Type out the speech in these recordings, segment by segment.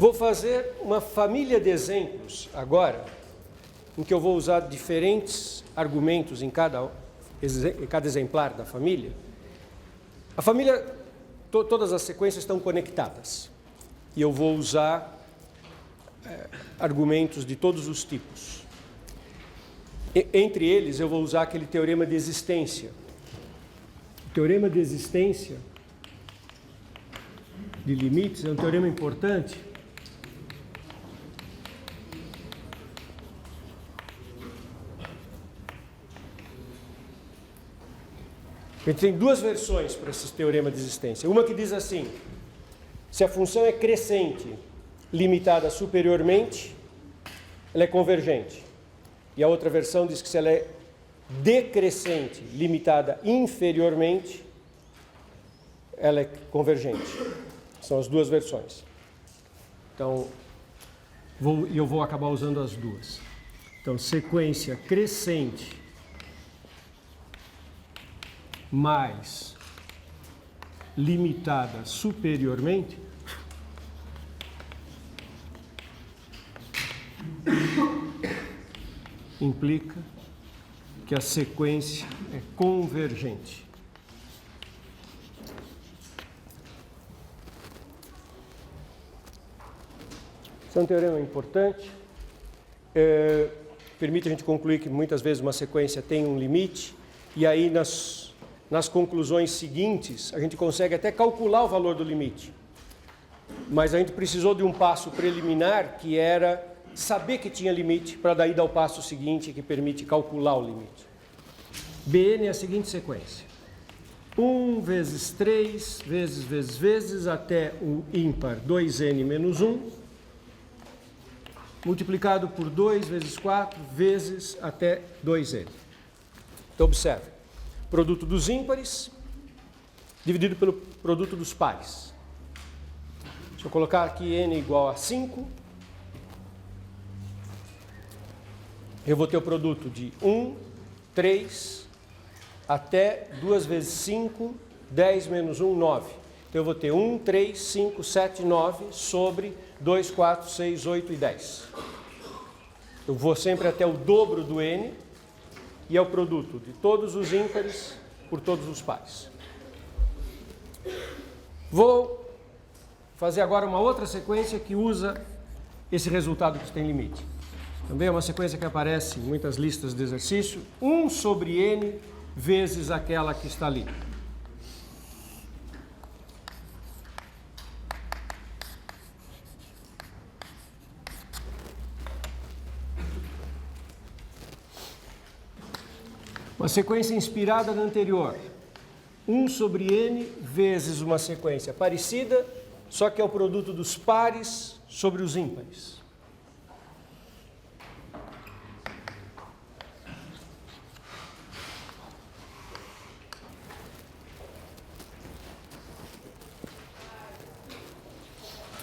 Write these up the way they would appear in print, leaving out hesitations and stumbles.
Vou fazer uma família de exemplos agora, em que eu vou usar diferentes argumentos em cada exemplar da família. A família, todas as sequências estão conectadas. E eu vou usar argumentos de todos os tipos. Entre eles, eu vou usar aquele teorema de existência. O teorema de existência de limites é um teorema importante. A gente tem duas versões para esse teorema de existência. Uma que diz assim: se a função é crescente limitada superiormente, ela é convergente. E a outra versão diz que se ela é decrescente limitada inferiormente, ela é convergente. São as duas versões. Então, eu vou acabar usando as duas. Então, sequência crescente mais limitada superiormente implica que a sequência é convergente. Esse é um teorema importante. Permite a gente concluir que muitas vezes uma sequência tem um limite, e aí nas conclusões seguintes a gente consegue até calcular o valor do limite. Mas a gente precisou de um passo preliminar, que era saber que tinha limite, para daí dar o passo seguinte, que permite calcular o limite. Bn é a seguinte sequência: 1 vezes 3 vezes até o ímpar 2n menos 1, multiplicado por 2 vezes 4 vezes até 2n. Então, observe. Produto dos ímpares dividido pelo produto dos pares. Deixa eu colocar aqui n igual a 5. Eu vou ter o produto de 1, 3, até 2 vezes 5, 10 menos 1, 9. Então, eu vou ter 1, 3, 5, 7, 9 sobre 2, 4, 6, 8 e 10. Eu vou sempre até o dobro do n, e é o produto de todos os ímpares por todos os pares. Vou fazer agora uma outra sequência que usa esse resultado que tem limite. Também é uma sequência que aparece em muitas listas de exercício: 1 sobre n vezes aquela que está ali. Uma sequência inspirada na anterior. 1 sobre n vezes uma sequência parecida, só que é o produto dos pares sobre os ímpares.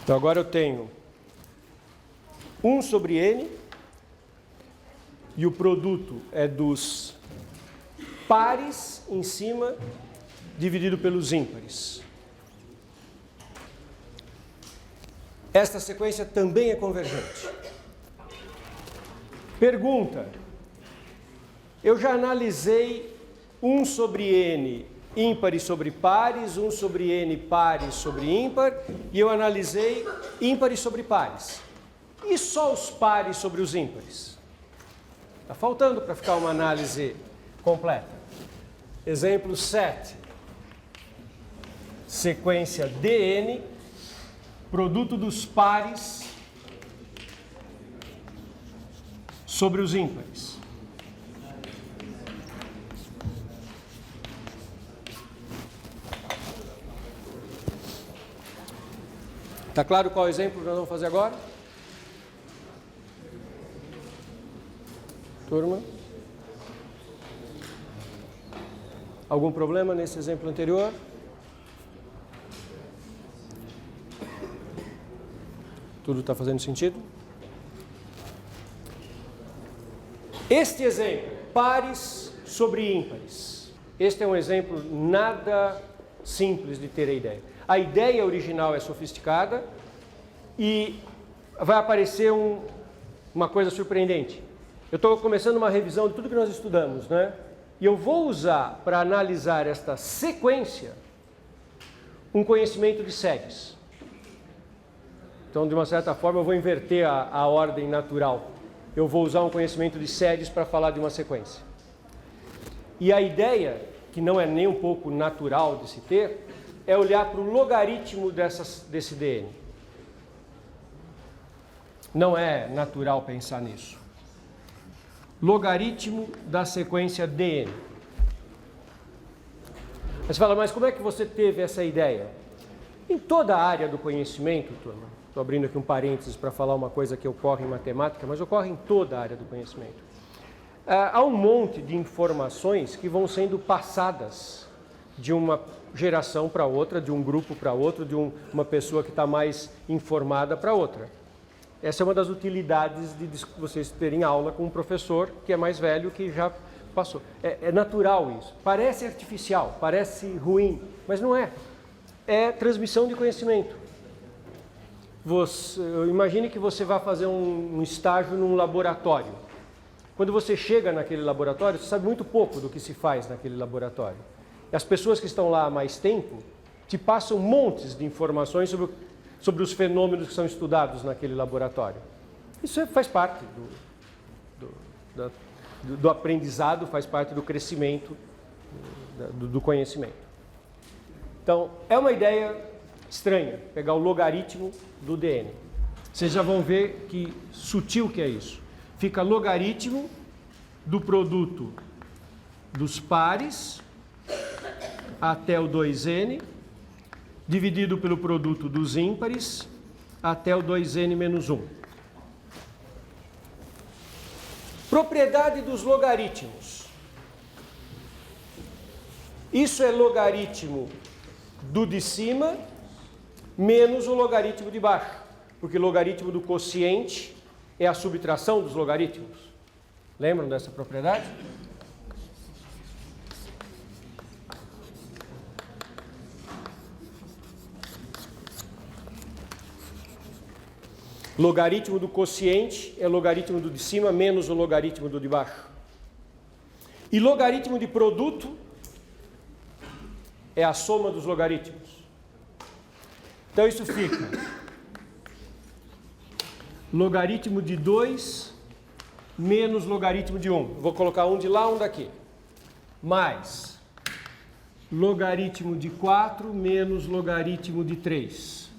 Então, agora eu tenho 1 sobre n, e o produto é dos pares em cima, dividido pelos ímpares. Esta sequência também é convergente. Pergunta: eu já analisei 1 sobre n ímpares sobre pares, 1 sobre n pares sobre ímpar, e eu analisei ímpares sobre pares. E só os pares sobre os ímpares? Está faltando para ficar uma análise completa. Exemplo 7. Sequência dn, produto dos pares sobre os ímpares. Está claro qual exemplo nós vamos fazer agora? Turma? Algum problema nesse exemplo anterior? Tudo está fazendo sentido? Este exemplo, pares sobre ímpares. Este é um exemplo nada simples de ter a ideia. A ideia original é sofisticada, e vai aparecer uma coisa surpreendente. Eu estou começando uma revisão de tudo que nós estudamos, né? E eu vou usar para analisar esta sequência um conhecimento de séries. Então, de uma certa forma, eu vou inverter a ordem natural. Eu vou usar um conhecimento de séries para falar de uma sequência. E a ideia, que não é nem um pouco natural de se ter, é olhar para o logaritmo desse DN. Não é natural pensar nisso. Logaritmo da sequência DN. Aí você fala, mas como é que você teve essa ideia? Em toda a área do conhecimento, turma, estou abrindo aqui um parênteses para falar uma coisa que ocorre em matemática, mas ocorre em toda a área do conhecimento. Há um monte de informações que vão sendo passadas de uma geração para outra, de um grupo para outro, de uma pessoa que está mais informada para outra. Essa é uma das utilidades de vocês terem aula com um professor que é mais velho, que já passou. É natural isso. Parece artificial, parece ruim, mas não é. É transmissão de conhecimento. Imagine que você vai fazer um estágio num laboratório. Quando você chega naquele laboratório, você sabe muito pouco do que se faz naquele laboratório. E as pessoas que estão lá há mais tempo te passam montes de informações sobre os fenômenos que são estudados naquele laboratório. Isso faz parte do aprendizado, faz parte do crescimento do conhecimento. Então, é uma ideia estranha, pegar o logaritmo do DN. Vocês já vão ver que sutil que é isso. Fica logaritmo do produto dos pares até o 2n, dividido pelo produto dos ímpares até o 2n menos 1. Propriedade dos logaritmos. Isso é logaritmo do de cima menos o logaritmo de baixo, porque logaritmo do quociente é a subtração dos logaritmos. Lembram dessa propriedade? Logaritmo do quociente é logaritmo do de cima menos o logaritmo do de baixo. E logaritmo de produto é a soma dos logaritmos. Então isso fica logaritmo de 2 menos logaritmo de 1. Vou colocar um de lá, um daqui. Mais logaritmo de 4 menos logaritmo de 3.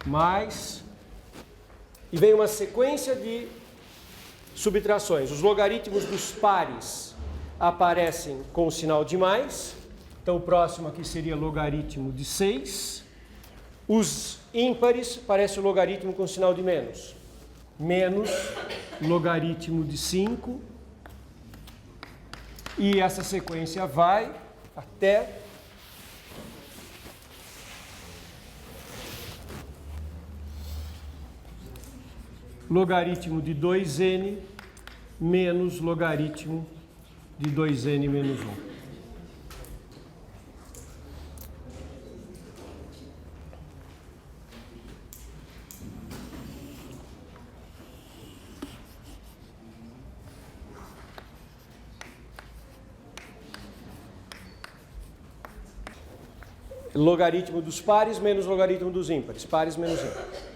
Mais... E vem uma sequência de subtrações. Os logaritmos dos pares aparecem com o sinal de mais. Então, o próximo aqui seria logaritmo de 6. Os ímpares aparece o logaritmo com o sinal de menos. Menos logaritmo de 5. E essa sequência vai até... logaritmo de 2n menos logaritmo de 2n menos 1. Logaritmo dos pares menos logaritmo dos ímpares. Pares menos ímpares.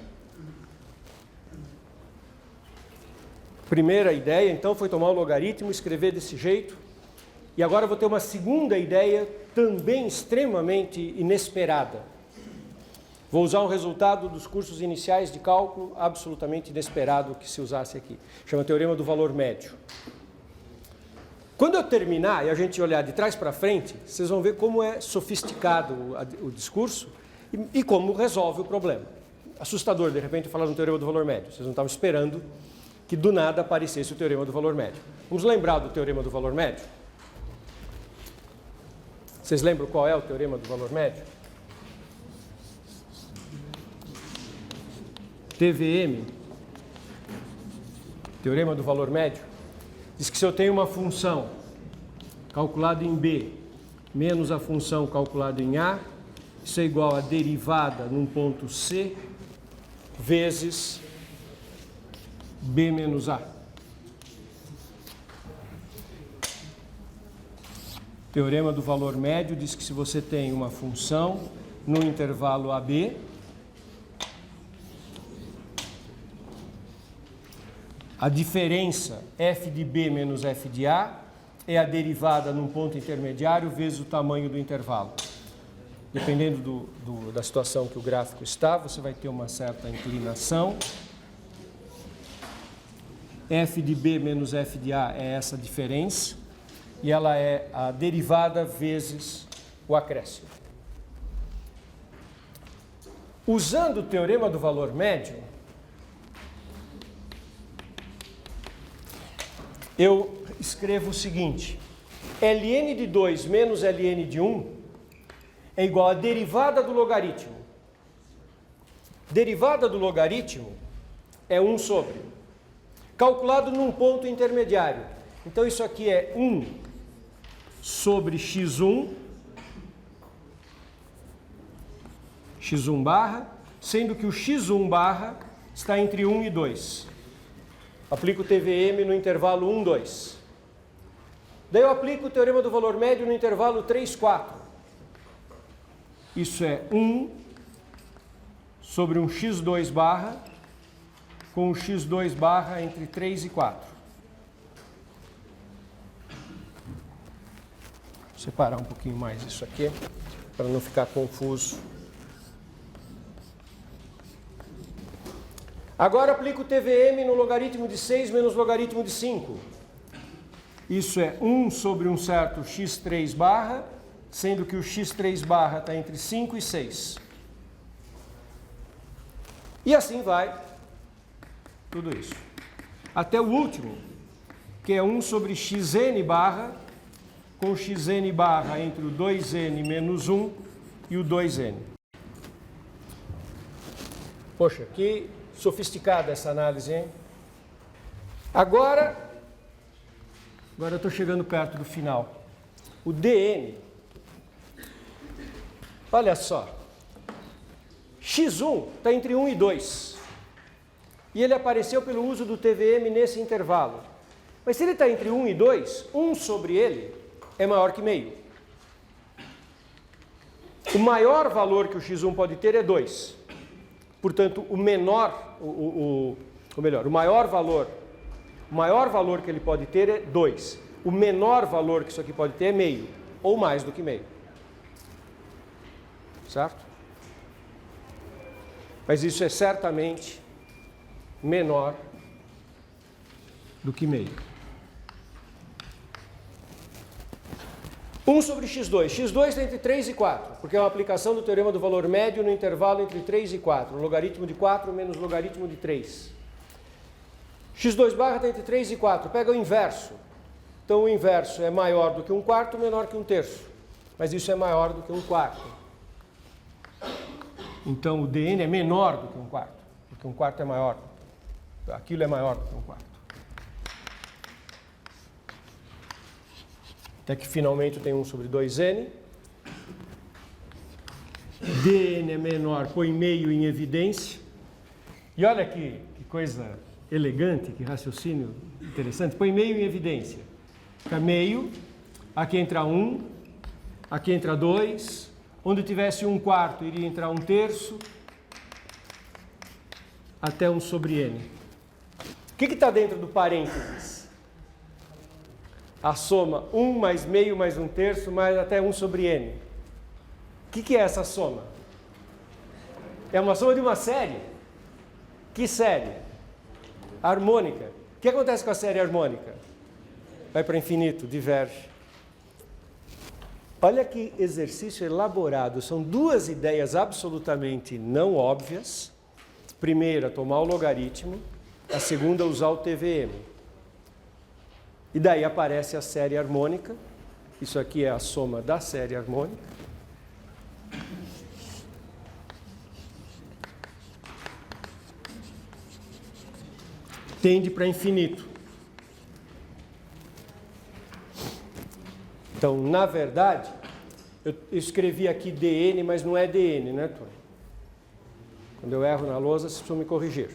Primeira ideia, então, foi tomar o logaritmo, escrever desse jeito. E agora eu vou ter uma segunda ideia, também extremamente inesperada. Vou usar um resultado dos cursos iniciais de cálculo absolutamente inesperado que se usasse aqui. Chama Teorema do Valor Médio. Quando eu terminar e a gente olhar de trás para frente, vocês vão ver como é sofisticado o discurso e como resolve o problema. Assustador, de repente, falar no Teorema do Valor Médio. Vocês não estavam esperando que do nada aparecesse o Teorema do Valor Médio. Vamos lembrar do Teorema do Valor Médio? Vocês lembram qual é o Teorema do Valor Médio? TVM, Teorema do Valor Médio, diz que se eu tenho uma função calculada em B menos a função calculada em A, isso é igual a derivada num ponto C vezes B menos A. Teorema do valor médio diz que se você tem uma função no intervalo AB, a diferença f de B menos f de A é a derivada num ponto intermediário vezes o tamanho do intervalo. Dependendo da situação que o gráfico está, você vai ter uma certa inclinação. F de B menos f de A é essa diferença, e ela é a derivada vezes o acréscimo. Usando o teorema do valor médio, eu escrevo o seguinte: ln de 2 menos ln de 1 é igual à derivada do logaritmo. Derivada do logaritmo é 1 sobre, calculado num ponto intermediário. Então isso aqui é 1 sobre x1 barra, sendo que o x1 barra está entre 1 e 2. Aplico o TVM no intervalo 1, 2. Daí eu aplico o teorema do valor médio no intervalo 3, 4. Isso é 1 sobre um x2 barra com o x2 barra entre 3 e 4. Vou separar um pouquinho mais isso aqui, para não ficar confuso. Agora aplico o TVM no logaritmo de 6 menos logaritmo de 5. Isso é 1 sobre um certo x3 barra, sendo que o x3 barra está entre 5 e 6. E assim vai tudo isso. Até o último, que é 1 sobre xn barra, com o xn barra entre o 2n menos 1 e o 2n. Poxa, que sofisticada essa análise, hein? Agora eu estou chegando perto do final. O dn, olha só, x1 está entre 1 e 2. E ele apareceu pelo uso do TVM nesse intervalo. Mas se ele está entre 1 e 2, 1 sobre ele é maior que meio. O maior valor que o x1 pode ter é 2. Portanto, o maior valor que ele pode ter é 2. O menor valor que isso aqui pode ter é meio, ou mais do que meio. Certo? Mas isso é certamente menor do que meio. 1 sobre x2. x2 está entre 3 e 4, porque é uma aplicação do teorema do valor médio no intervalo entre 3 e 4. Logaritmo de 4 menos logaritmo de 3. x2 barra está entre 3 e 4. Pega o inverso. Então o inverso é maior do que 1/4, menor que 1/3. Mas isso é maior do que 1/4. Então o dn é menor do que 1/4, porque 1/4 é maior. Aquilo é maior do que 1/4. Até que finalmente eu tenho 1 sobre 2n. dn é menor, põe meio em evidência. E olha que coisa elegante, que raciocínio interessante. Põe meio em evidência. Fica meio, aqui entra 1, aqui entra 2. Onde tivesse 1/4 iria entrar 1/3, até 1 sobre n. O que está dentro do parênteses? A soma 1 mais meio mais 1/3 mais até 1 sobre n. O que é essa soma? É uma soma de uma série. Que série? Harmônica. O que acontece com a série harmônica? Vai para infinito, diverge. Olha que exercício elaborado. São duas ideias absolutamente não óbvias. Primeira, tomar o logaritmo. A segunda, usar o TVM. E daí aparece a série harmônica. Isso aqui é a soma da série harmônica. Tende para infinito. Então, na verdade, eu escrevi aqui dn, mas não é dn, né, Tony? Quando eu erro na lousa, vocês precisam me corrigir.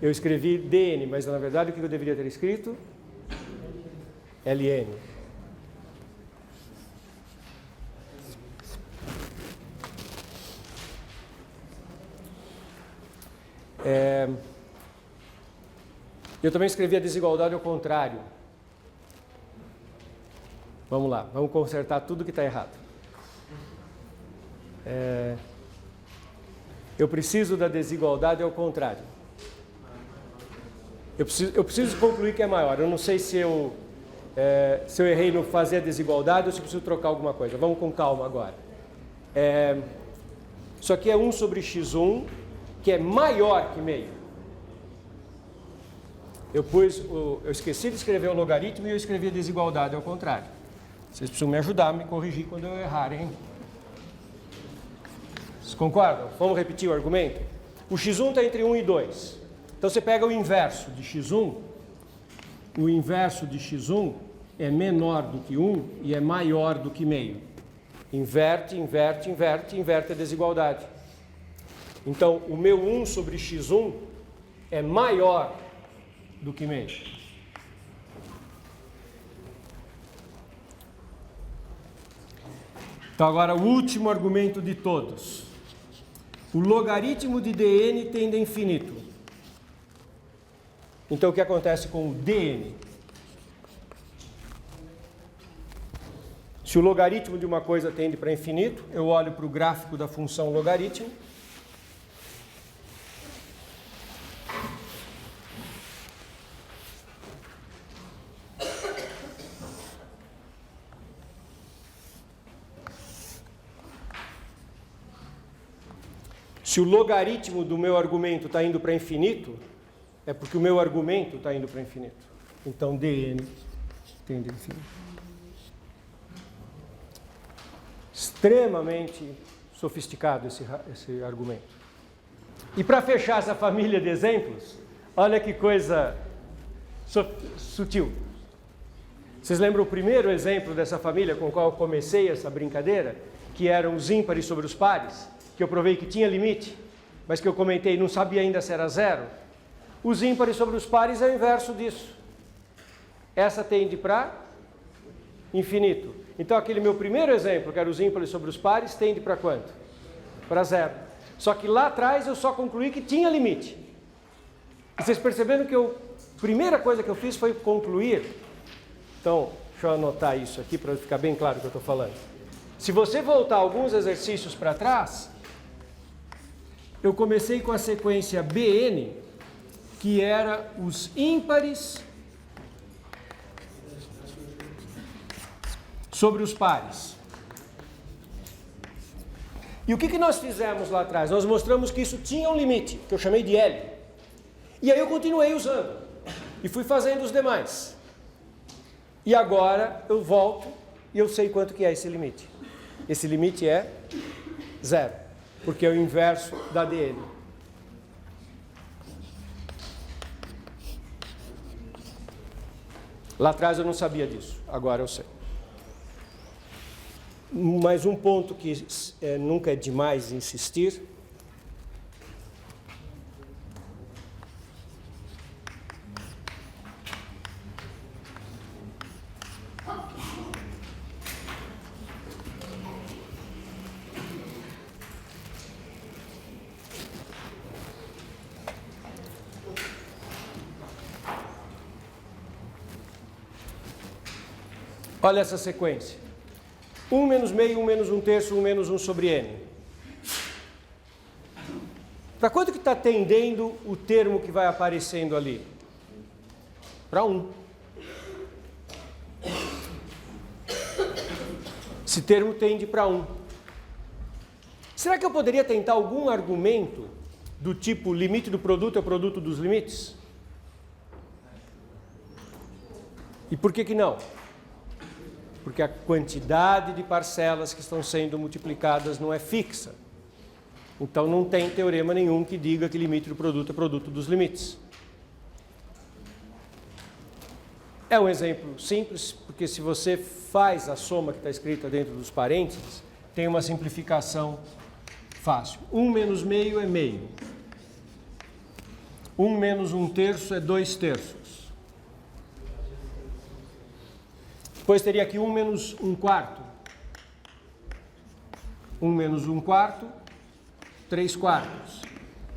Eu escrevi DN, mas na verdade o que eu deveria ter escrito? LN. Eu também escrevi a desigualdade ao contrário. Vamos lá, vamos consertar tudo que está errado. Eu preciso da desigualdade ao contrário. Eu preciso concluir que é maior. Eu não sei se eu errei no fazer a desigualdade ou se eu preciso trocar alguma coisa. Vamos com calma agora. Isso aqui é 1 sobre x1, que é maior que meio. Eu esqueci de escrever o logaritmo e eu escrevi a desigualdade ao contrário. Vocês precisam me ajudar a me corrigir quando eu errar, hein? Vocês concordam? Vamos repetir o argumento? O x1 está entre 1 e 2. Então você pega o inverso de x1. O inverso de x1 é menor do que 1 e é maior do que meio. Inverte, inverte, inverte, inverte a desigualdade. Então, o meu 1 sobre x1 é maior do que meio. Então, agora, o último argumento de todos. O logaritmo de dn tende a infinito. Então, o que acontece com o dn? Se o logaritmo de uma coisa tende para infinito, eu olho para o gráfico da função logaritmo. Se o logaritmo do meu argumento está indo para infinito, é porque o meu argumento está indo para infinito. Então, dn tende a infinito. Extremamente sofisticado esse argumento. E para fechar essa família de exemplos, olha que coisa sutil. Vocês lembram o primeiro exemplo dessa família com o qual eu comecei essa brincadeira? Que eram os ímpares sobre os pares? Que eu provei que tinha limite, mas que eu comentei, não sabia ainda se era zero. Os ímpares sobre os pares é o inverso disso. Essa tende para infinito. Então, aquele meu primeiro exemplo, que era os ímpares sobre os pares, tende para quanto? Para zero. Só que lá atrás eu só concluí que tinha limite. E vocês perceberam que a primeira coisa que eu fiz foi concluir. Então, deixa eu anotar isso aqui para ficar bem claro o que eu estou falando. Se você voltar alguns exercícios para trás, eu comecei com a sequência Bn, que era os ímpares sobre os pares. E o que nós fizemos lá atrás? Nós mostramos que isso tinha um limite, que eu chamei de L. E aí eu continuei usando. E fui fazendo os demais. E agora eu volto e eu sei quanto que é esse limite. Esse limite é zero, porque é o inverso da dn. Lá atrás eu não sabia disso, agora eu sei. Mas um ponto que nunca é demais insistir. Olha essa sequência. 1 menos meio, 1 menos 1/3, 1 menos 1 sobre n. Para quanto que está tendendo o termo que vai aparecendo ali? Para 1. Esse termo tende para 1. Será que eu poderia tentar algum argumento do tipo limite do produto é o produto dos limites? E por que não? Porque a quantidade de parcelas que estão sendo multiplicadas não é fixa. Então não tem teorema nenhum que diga que limite do produto é produto dos limites. É um exemplo simples, porque se você faz a soma que está escrita dentro dos parênteses, tem uma simplificação Fácil. 1 menos meio é meio. 1 menos 1/3 é 2/3. Depois teria aqui 1 menos 1/4. 1 menos 1/4, 3/4.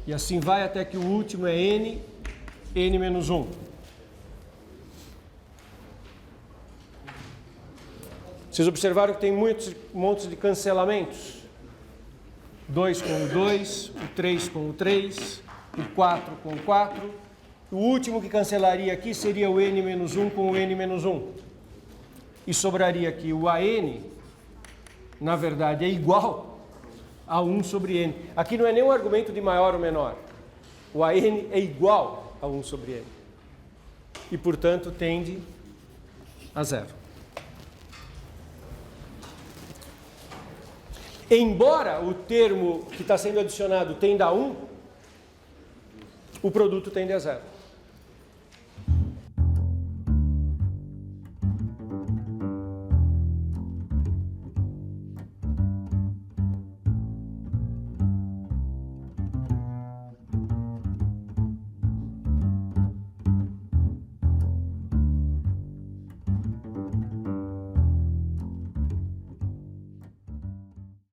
E assim vai até que o último é n menos 1. Vocês observaram que tem muitos montes de cancelamentos? 2 com o 2, o 3 com o 3, o 4 com o 4. O último que cancelaria aqui seria o n menos 1 com o n menos 1. E sobraria aqui o AN, na verdade, é igual a 1 sobre n. Aqui não é nem um argumento de maior ou menor. O AN é igual a 1 sobre n. E, portanto, tende a 0. Embora o termo que está sendo adicionado tenda a 1, o produto tende a 0.